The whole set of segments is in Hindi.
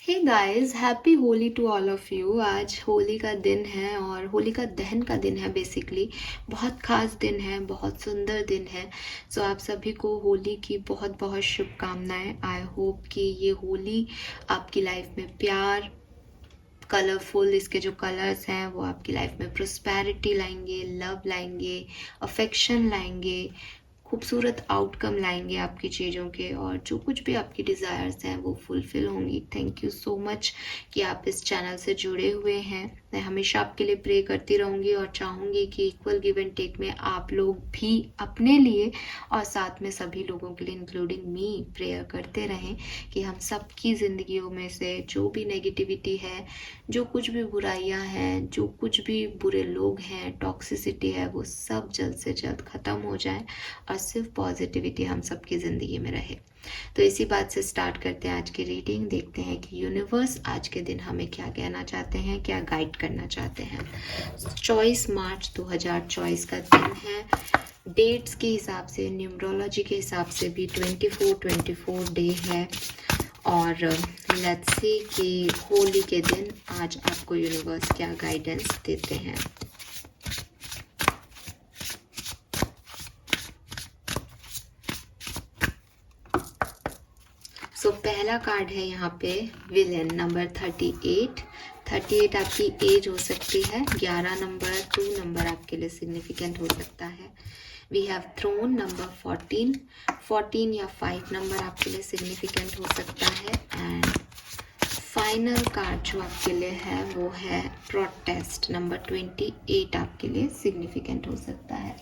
Hey guys, happy Holi to all of you. आज होली का दिन है और होली का दहन का दिन है। बेसिकली बहुत खास दिन है, बहुत सुंदर दिन है। सो आप सभी को होली की बहुत बहुत शुभकामनाएं। आई होप कि ये होली आपकी लाइफ में प्यार, कलरफुल इसके जो कलर्स हैं वो आपकी लाइफ में प्रोस्पेरिटी लाएंगे, लव लाएंगे, अफेक्शन लाएंगे, खूबसूरत आउटकम लाएंगे आपकी चीज़ों के, और जो कुछ भी आपकी डिज़ायर्स हैं वो फुलफ़िल होंगी। थैंक यू सो मच कि आप इस चैनल से जुड़े हुए हैं। मैं हमेशा आपके लिए प्रे करती रहूँगी और चाहूँगी कि इक्वल गिव एंड टेक में आप लोग भी अपने लिए और साथ में सभी लोगों के लिए इंक्लूडिंग मी प्रेयर करते रहें कि हम सबकी ज़िंदगियों में से जो भी नेगेटिविटी है, जो कुछ भी बुराइयां हैं, जो कुछ भी बुरे लोग हैं, टॉक्सिसिटी है, वो सब जल्द से जल्द ख़त्म हो जाए और सिर्फ पॉजिटिविटी हम सबकी ज़िंदगी में रहे। तो इसी बात से स्टार्ट करते हैं आज की रीडिंग। देखते हैं कि यूनिवर्स आज के दिन हमें क्या कहना चाहते हैं, क्या गाइड करना चाहते हैं। 24 मार्च 2024 का दिन है। डेट्स के हिसाब से, न्यूमरोलॉजी के हिसाब से भी 24 डे है। और लेट्स सी कि होली के दिन आज आपको यूनिवर्स क्या गाइडेंस देते हैं। सो पहला कार्ड है यहाँ पे विलेन नंबर 38। 38 आपकी एज हो सकती है। 11 नंबर, 2 नंबर आपके लिए सिग्निफिकेंट हो सकता है। We have thrown number 14। 14 या 5 नंबर आपके लिए सिग्निफिकेंट हो सकता है। एंड फाइनल कार्ड जो आपके लिए है वो है प्रोटेस्ट नंबर 28 आपके लिए सिग्निफिकेंट हो सकता है।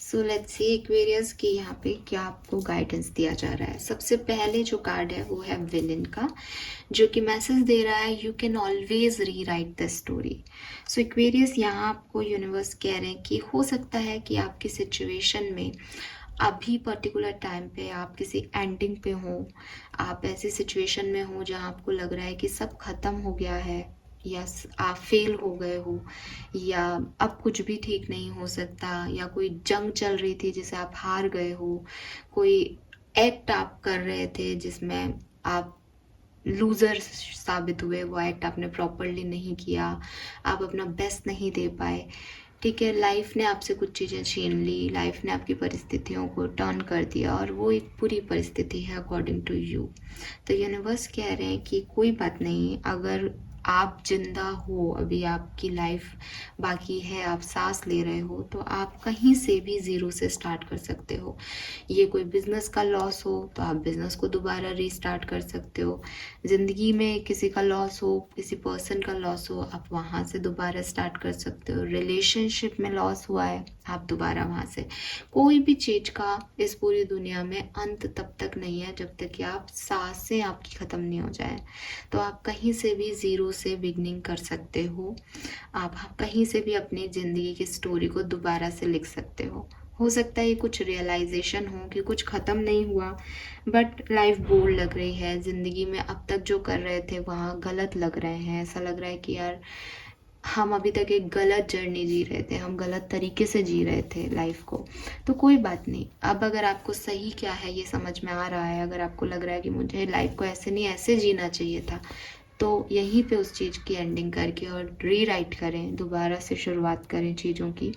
सो लेट्स सी एक्वेरियस की यहाँ पे क्या आपको गाइडेंस दिया जा रहा है। सबसे पहले जो कार्ड है वो है विलेन का, जो कि मैसेज दे रहा है यू कैन ऑलवेज री right the story. So Aquarius यहाँ आपको यूनिवर्स कह रहे हैं कि हो सकता है कि आपकी सिचुएशन में अभी पर्टिकुलर टाइम पे आप किसी एंडिंग पे हो, आप ऐसी सिचुएशन में हो जहाँ आपको लग रहा है कि सब खत्म हो गया है, या आप फेल हो गए हो, या अब कुछ भी ठीक नहीं हो सकता, या कोई जंग चल रही थी जिसे आप हार गए हो, कोई एक्ट आप कर रहे थे जिसमें आप लूज़र साबित हुए, वो एक्ट आपने प्रॉपरली नहीं किया, आप अपना बेस्ट नहीं दे पाए। ठीक है, लाइफ ने आपसे कुछ चीज़ें छीन ली, लाइफ ने आपकी परिस्थितियों को टर्न कर दिया और वो एक पूरी परिस्थिति है अकॉर्डिंग टू यू। तो यूनिवर्स कह रहे हैं कि कोई बात नहीं, अगर आप जिंदा हो, अभी आपकी लाइफ बाकी है, आप सांस ले रहे हो, तो आप कहीं से भी ज़ीरो से स्टार्ट कर सकते हो। ये कोई बिजनेस का लॉस हो तो आप बिजनेस को दोबारा रीस्टार्ट कर सकते हो। ज़िंदगी में किसी का लॉस हो, किसी पर्सन का लॉस हो, आप वहाँ से दोबारा स्टार्ट कर सकते हो। रिलेशनशिप में लॉस हुआ है, आप दोबारा वहाँ से। कोई भी चीज़ का इस पूरी दुनिया में अंत तब तक नहीं है जब तक कि आप सांसें आपकी ख़त्म नहीं हो जाए। तो आप कहीं से भी ज़ीरो से बिगनिंग कर सकते हो। आप कहीं से भी अपनी ज़िंदगी की स्टोरी को दोबारा से लिख सकते हो सकता है ये कुछ रियलाइजेशन हो कि कुछ ख़त्म नहीं हुआ, बट लाइफ बोर लग रही है, ज़िंदगी में अब तक जो कर रहे थे वहाँ गलत लग रहे हैं। ऐसा लग रहा है कि यार हम अभी तक एक गलत जर्नी जी रहे थे, हम गलत तरीके से जी रहे थे लाइफ को। तो कोई बात नहीं, अब अगर आपको सही क्या है ये समझ में आ रहा है, अगर आपको लग रहा है कि मुझे लाइफ को ऐसे नहीं ऐसे जीना चाहिए था, तो यहीं पे उस चीज़ की एंडिंग करके और रीराइट करें, दोबारा से शुरुआत करें चीज़ों की,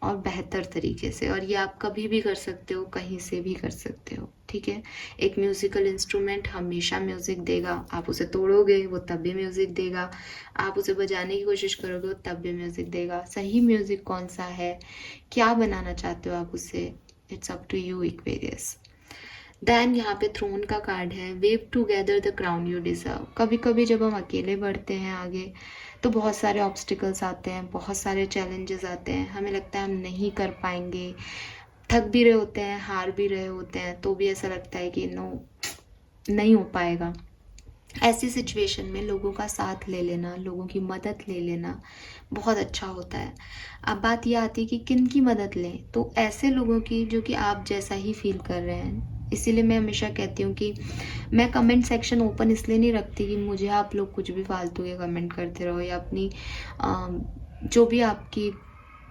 और बेहतर तरीके से। और ये आप कभी भी कर सकते हो, कहीं से भी कर सकते हो। ठीक है, एक म्यूज़िकल इंस्ट्रूमेंट हमेशा म्यूज़िक देगा। आप उसे तोड़ोगे वो तब भी म्यूज़िक देगा, आप उसे बजाने की कोशिश करोगे वो तब भी म्यूज़िक देगा। सही म्यूज़िक कौन सा है, क्या बनाना चाहते हो आप उससे, it's up to you Aquarius. Then यहाँ पे थ्रोन का कार्ड है, weave together the crown you deserve. कभी कभी जब हम अकेले बढ़ते हैं आगे तो बहुत सारे ऑब्स्टिकल्स आते हैं, बहुत सारे चैलेंजेस आते हैं, हमें लगता है हम नहीं कर पाएंगे, थक भी रहे होते हैं, हार भी रहे होते हैं, तो भी ऐसा लगता है कि नो, नहीं हो पाएगा। ऐसी सिचुएशन में लोगों का साथ ले लेना, लोगों की मदद ले लेना बहुत अच्छा होता है। अब बात यह आती है कि किन की मदद लें, तो ऐसे लोगों की जो कि आप जैसा ही फील कर रहे हैं। इसीलिए मैं हमेशा कहती हूँ कि मैं कमेंट सेक्शन ओपन इसलिए नहीं रखती कि मुझे आप लोग कुछ भी फालतू के कमेंट करते रहो, या अपनी जो भी आपकी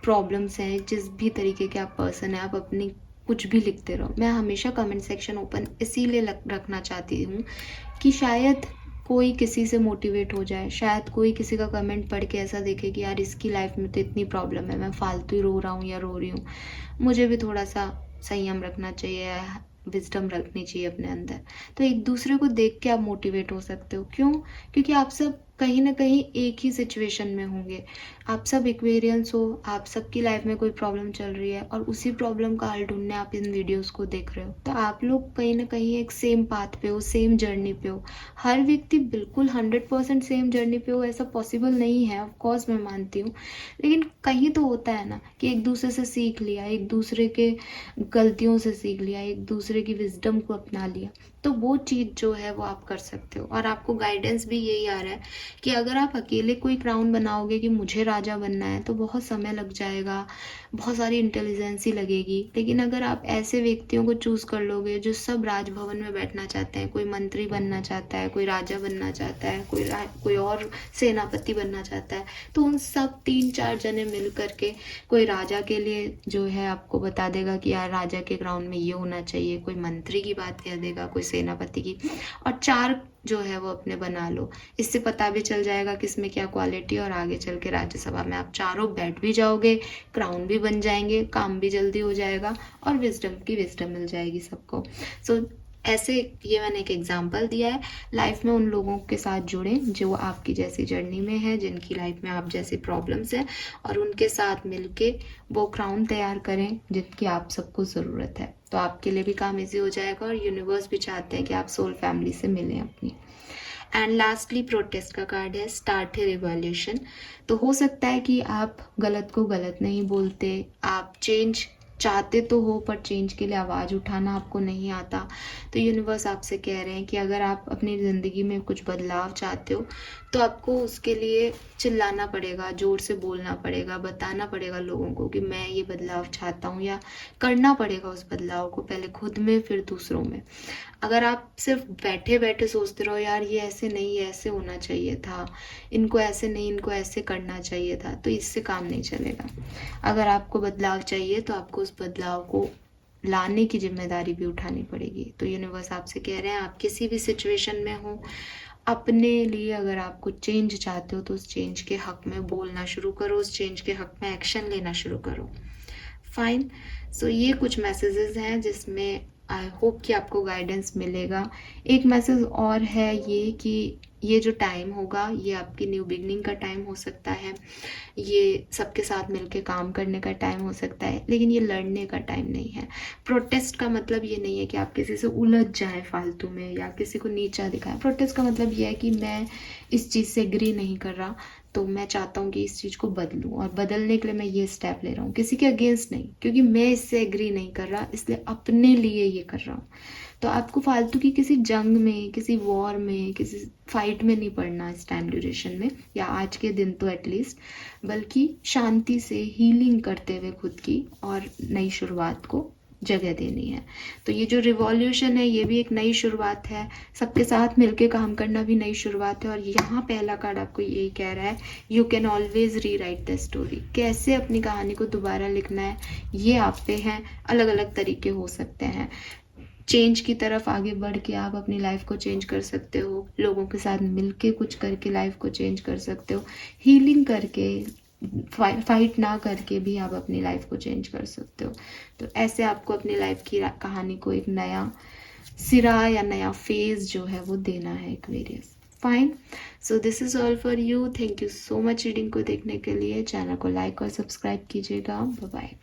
प्रॉब्लम्स हैं, जिस भी तरीके के आप पर्सन हैं, आप अपनी कुछ भी लिखते रहो। मैं हमेशा कमेंट सेक्शन ओपन इसीलिए रखना चाहती हूँ कि शायद कोई किसी से मोटिवेट हो जाए, शायद कोई किसी का कमेंट पढ़ के ऐसा देखे कि यार इसकी लाइफ में तो इतनी प्रॉब्लम है, मैं फालतू ही रो रहा हूँ या रो रही हूँ, मुझे भी थोड़ा सा संयम रखना चाहिए, विजडम रखनी चाहिए अपने अंदर। तो एक दूसरे को देख के आप मोटिवेट हो सकते हो। क्यों? क्योंकि आप सब कहीं ना कहीं एक ही सिचुएशन में होंगे, आप सब इक्वेरियंस हो, आप सबकी लाइफ में कोई प्रॉब्लम चल रही है और उसी प्रॉब्लम का हल ढूंढने आप इन वीडियोस को देख रहे हो। तो आप लोग कहीं ना कहीं एक सेम पाथ पे हो, सेम जर्नी पे हो। हर व्यक्ति बिल्कुल 100% सेम जर्नी पे हो ऐसा पॉसिबल नहीं है, ऑफ कोर्स मैं मानती हूँ, लेकिन कहीं तो होता है ना कि एक दूसरे से सीख लिया, एक दूसरे के गलतियों से सीख लिया, एक दूसरे की विजडम को अपना लिया, तो वो चीज़ जो है वो आप कर सकते हो। और आपको गाइडेंस भी यही आ रहा है कि अगर आप अकेले कोई क्राउन बनाओगे कि मुझे राजा बनना है तो बहुत समय लग जाएगा, बहुत सारी इंटेलिजेंसी लगेगी। लेकिन अगर आप ऐसे व्यक्तियों को चूज कर लोगे जो सब राजभवन में बैठना चाहते हैं, कोई मंत्री बनना चाहता है, कोई राजा बनना चाहता है, कोई और सेनापति बनना चाहता है, तो उन सब 3-4 जने मिल करके कोई राजा के लिए जो है आपको बता देगा कि यार राजा के क्राउन में ये होना चाहिए, कोई मंत्री की बात कह देगा, कोई सेनापति की, और 4 जो है वो अपने बना लो। इससे पता भी चल जाएगा किसमें क्या क्वालिटी, और आगे चल के राज्यसभा में आप चारों बैठ भी जाओगे, क्राउन भी बन जाएंगे, काम भी जल्दी हो जाएगा और विजडम मिल जाएगी सबको। सो ऐसे ये मैंने एक एग्जांपल दिया है। लाइफ में उन लोगों के साथ जुड़ें जो आपकी जैसी जर्नी में है, जिनकी लाइफ में आप जैसी प्रॉब्लम्स हैं, और उनके साथ मिलके वो क्राउन तैयार करें जिनकी आप सबको ज़रूरत है। तो आपके लिए भी काम इजी हो जाएगा, और यूनिवर्स भी चाहते हैं कि आप सोल फैमिली से मिलें अपनी। एंड लास्टली प्रोटेस्ट का कार्ड है, स्टार्ट ए रिवॉल्यूशन। तो हो सकता है कि आप गलत को गलत नहीं बोलते, आप चेंज चाहते तो हो पर चेंज के लिए आवाज़ उठाना आपको नहीं आता। तो यूनिवर्स आपसे कह रहे हैं कि अगर आप अपनी ज़िंदगी में कुछ बदलाव चाहते हो तो आपको उसके लिए चिल्लाना पड़ेगा, ज़ोर से बोलना पड़ेगा, बताना पड़ेगा लोगों को कि मैं ये बदलाव चाहता हूँ, या करना पड़ेगा उस बदलाव को पहले खुद में फिर दूसरों में। अगर आप सिर्फ बैठे बैठे सोचते रहो यार ये ऐसे नहीं, ये ऐसे होना चाहिए था, इनको ऐसे नहीं, इनको ऐसे करना चाहिए था, तो इससे काम नहीं चलेगा। अगर आपको बदलाव चाहिए तो आपको उस बदलाव को लाने की जिम्मेदारी भी उठानी पड़ेगी। तो यूनिवर्स आपसे कह रहे हैं आप किसी भी सिचुएशन में हो, अपने लिए अगर आप कुछ चेंज चाहते हो तो उस चेंज के हक में बोलना शुरू करो, उस चेंज के हक में एक्शन लेना शुरू करो। फाइन। सो ये कुछ मैसेजेस हैं जिसमें आई होप कि आपको गाइडेंस मिलेगा। एक मैसेज और है ये कि ये जो टाइम होगा ये आपकी न्यू बिगनिंग का टाइम हो सकता है, ये सबके साथ मिलके काम करने का टाइम हो सकता है, लेकिन ये लड़ने का टाइम नहीं है। प्रोटेस्ट का मतलब ये नहीं है कि आप किसी से उलझ जाएं फालतू में या किसी को नीचा दिखाएं। प्रोटेस्ट का मतलब ये है कि मैं इस चीज़ से एग्री नहीं कर रहा, तो मैं चाहता हूँ कि इस चीज़ को बदलूँ, और बदलने के लिए मैं ये स्टेप ले रहा हूँ, किसी के अगेंस्ट नहीं, क्योंकि मैं इससे एग्री नहीं कर रहा इसलिए अपने लिए ये कर रहा हूँ। तो आपको फालतू की किसी जंग में, किसी वॉर में, किसी फाइट में नहीं पड़ना इस टाइम ड्यूरेशन में, या आज के दिन तो एटलीस्ट, बल्कि शांति से हीलिंग करते हुए खुद की और नई शुरुआत को जगह देनी है। तो ये जो रिवॉल्यूशन है ये भी एक नई शुरुआत है, सबके साथ मिलके काम करना भी नई शुरुआत है। और यहाँ पहला कार्ड आपको यही कह रहा है, यू कैन ऑलवेज री राइट द स्टोरी। कैसे अपनी कहानी को दोबारा लिखना है ये आप पे है, अलग अलग तरीके हो सकते हैं। चेंज की तरफ आगे बढ़ के आप अपनी लाइफ को चेंज कर सकते हो, लोगों के साथ मिलके कुछ करके लाइफ को चेंज कर सकते हो, हीलिंग करके, फाइट ना करके भी आप अपनी लाइफ को चेंज कर सकते हो। तो ऐसे आपको अपनी लाइफ की कहानी को एक नया सिरा या नया फेज जो है वो देना है, Aquarius. Fine. So this is all for you. Thank you so much reading को देखने के लिए। चैनल को लाइक और सब्सक्राइब कीजिएगा। Bye bye.